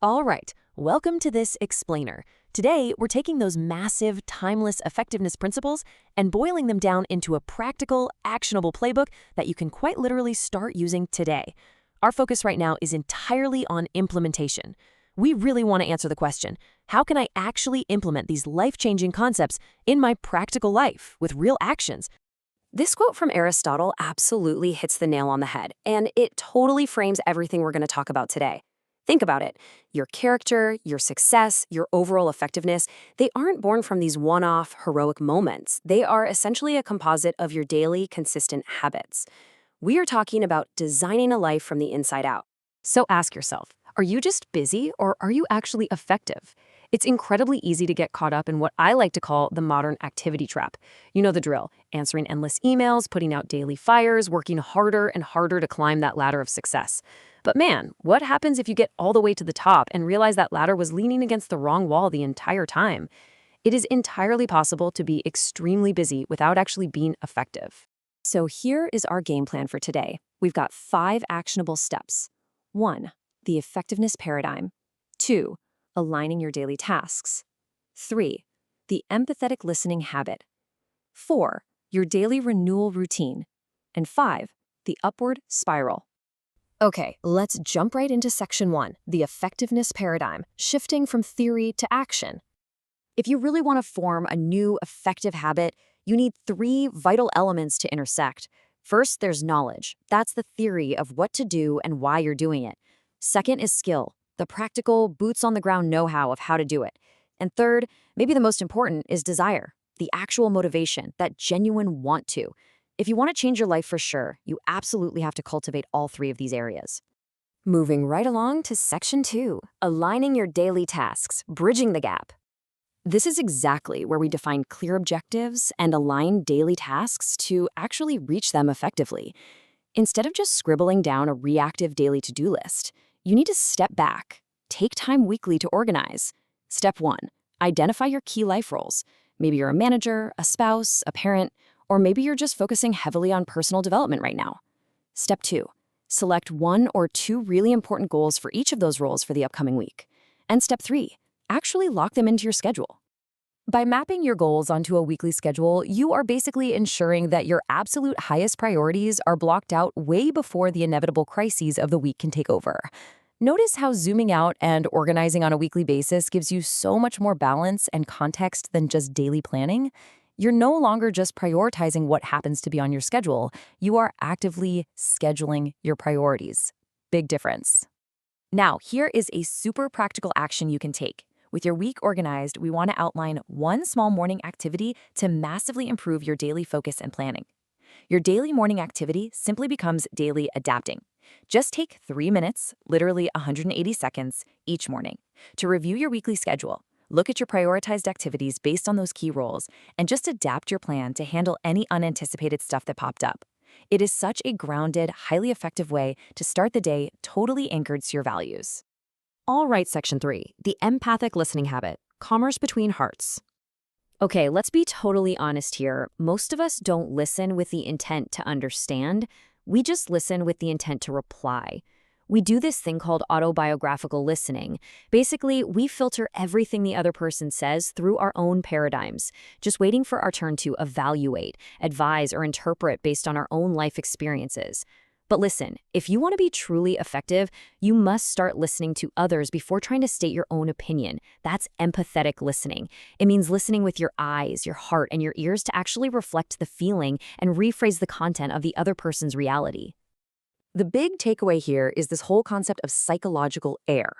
All right, welcome to this explainer. Today, we're taking those massive, timeless effectiveness principles and boiling them down into a practical, actionable playbook that you can quite literally start using today. Our focus right now is entirely on implementation. We really want to answer the question, how can I actually implement these life-changing concepts in my practical life with real actions? This quote from Aristotle absolutely hits the nail on the head, and it totally frames everything we're going to talk about today. Think about it. Your character, your success, your overall effectiveness, they aren't born from these one-off heroic moments. They are essentially a composite of your daily, consistent habits. We are talking about designing a life from the inside out. So ask yourself, are you just busy or are you actually effective? It's incredibly easy to get caught up in what I like to call the modern activity trap. You know the drill, answering endless emails, putting out daily fires, working harder and harder to climb that ladder of success. But man, what happens if you get all the way to the top and realize that ladder was leaning against the wrong wall the entire time? It is entirely possible to be extremely busy without actually being effective. So here is our game plan for today. We've got 5 actionable steps. 1. The effectiveness paradigm. 2. Aligning your daily tasks. 3. The empathetic listening habit. 4. Your daily renewal routine. And 5. The upward spiral. Okay, let's jump right into section 1, the effectiveness paradigm, shifting from theory to action. If you really want to form a new effective habit, you need 3 vital elements to intersect. First, there's knowledge. That's the theory of what to do and why you're doing it. Second is skill, the practical, boots-on-the-ground know-how of how to do it. And third, maybe the most important, is desire, the actual motivation, that genuine want to. If you want to change your life for sure, you absolutely have to cultivate all 3 of these areas. Moving right along to section 2, aligning your daily tasks, bridging the gap. This is exactly where we define clear objectives and align daily tasks to actually reach them effectively. Instead of just scribbling down a reactive daily to-do list, you need to step back, take time weekly to organize. Step 1, identify your key life roles. Maybe you're a manager, a spouse, a parent, or maybe you're just focusing heavily on personal development right now. Step 2, select 1 or 2 really important goals for each of those roles for the upcoming week. And step 3, actually lock them into your schedule. By mapping your goals onto a weekly schedule, you are basically ensuring that your absolute highest priorities are blocked out way before the inevitable crises of the week can take over. Notice how zooming out and organizing on a weekly basis gives you so much more balance and context than just daily planning. You're no longer just prioritizing what happens to be on your schedule. You are actively scheduling your priorities. Big difference. Now, here is a super practical action you can take. With your week organized, we want to outline 1 small morning activity to massively improve your daily focus and planning. Your daily morning activity simply becomes daily adapting. Just take 3 minutes, literally 180 seconds, each morning to review your weekly schedule. Look at your prioritized activities based on those key roles, and just adapt your plan to handle any unanticipated stuff that popped up. It is such a grounded, highly effective way to start the day totally anchored to your values. All right, section 3, the empathic listening habit, commerce between hearts. Okay, let's be totally honest here. Most of us don't listen with the intent to understand. We just listen with the intent to reply. We do this thing called autobiographical listening. Basically, we filter everything the other person says through our own paradigms, just waiting for our turn to evaluate, advise, or interpret based on our own life experiences. But listen, if you want to be truly effective, you must start listening to others before trying to state your own opinion. That's empathetic listening. It means listening with your eyes, your heart, and your ears to actually reflect the feeling and rephrase the content of the other person's reality. The big takeaway here is this whole concept of psychological air.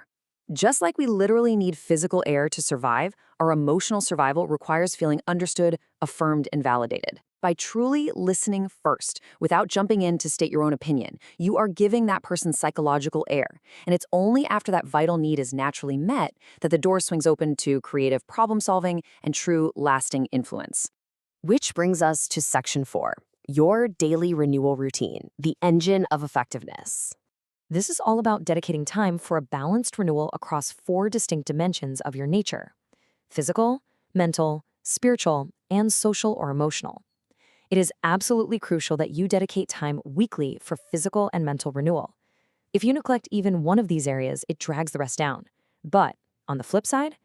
Just like we literally need physical air to survive, our emotional survival requires feeling understood, affirmed, and validated. By truly listening first, without jumping in to state your own opinion, you are giving that person psychological air. And it's only after that vital need is naturally met that the door swings open to creative problem solving and true lasting influence. Which brings us to section 4, your daily renewal routine, the engine of effectiveness. This is all about dedicating time for a balanced renewal across 4 distinct dimensions of your nature: physical, mental, spiritual, and social or emotional. It is absolutely crucial that you dedicate time weekly for physical and mental renewal. If you neglect even one of these areas, it drags the rest down. But on the flip side,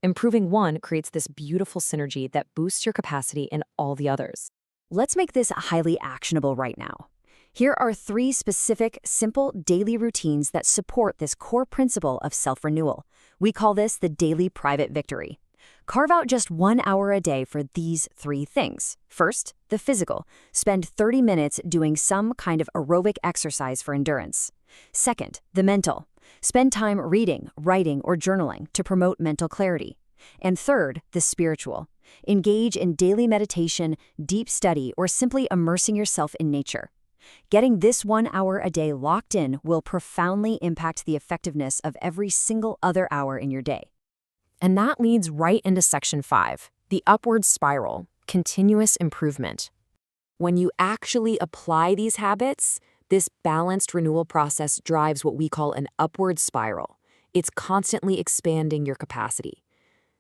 improving one creates this beautiful synergy that boosts your capacity in all the others. Let's make this highly actionable right now. Here are 3 specific, simple daily routines that support this core principle of self-renewal. We call this the daily private victory. Carve out just 1 hour a day for these 3 things. First, the physical. Spend 30 minutes doing some kind of aerobic exercise for endurance. Second, the mental. Spend time reading, writing, or journaling to promote mental clarity. And third, the spiritual. Engage in daily meditation, deep study, or simply immersing yourself in nature. Getting this 1 hour a day locked in will profoundly impact the effectiveness of every single other hour in your day. And that leads right into section 5, the upward spiral, continuous improvement. When you actually apply these habits, this balanced renewal process drives what we call an upward spiral. It's constantly expanding your capacity.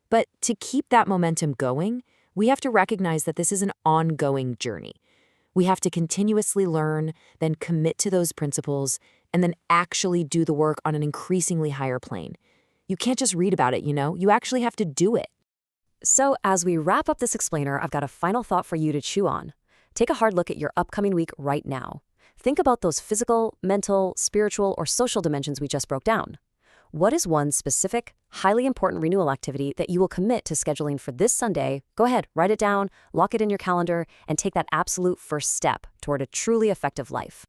But to keep that momentum going, we have to recognize that this is an ongoing journey. We have to continuously learn, then commit to those principles, and then actually do the work on an increasingly higher plane. You can't just read about it, you actually have to do it. So as we wrap up this explainer, I've got a final thought for you to chew on. Take a hard look at your upcoming week right now. Think about those physical, mental, spiritual, or social dimensions we just broke down. What is one specific, highly important renewal activity that you will commit to scheduling for this Sunday? Go ahead, write it down, lock it in your calendar, and take that absolute first step toward a truly effective life.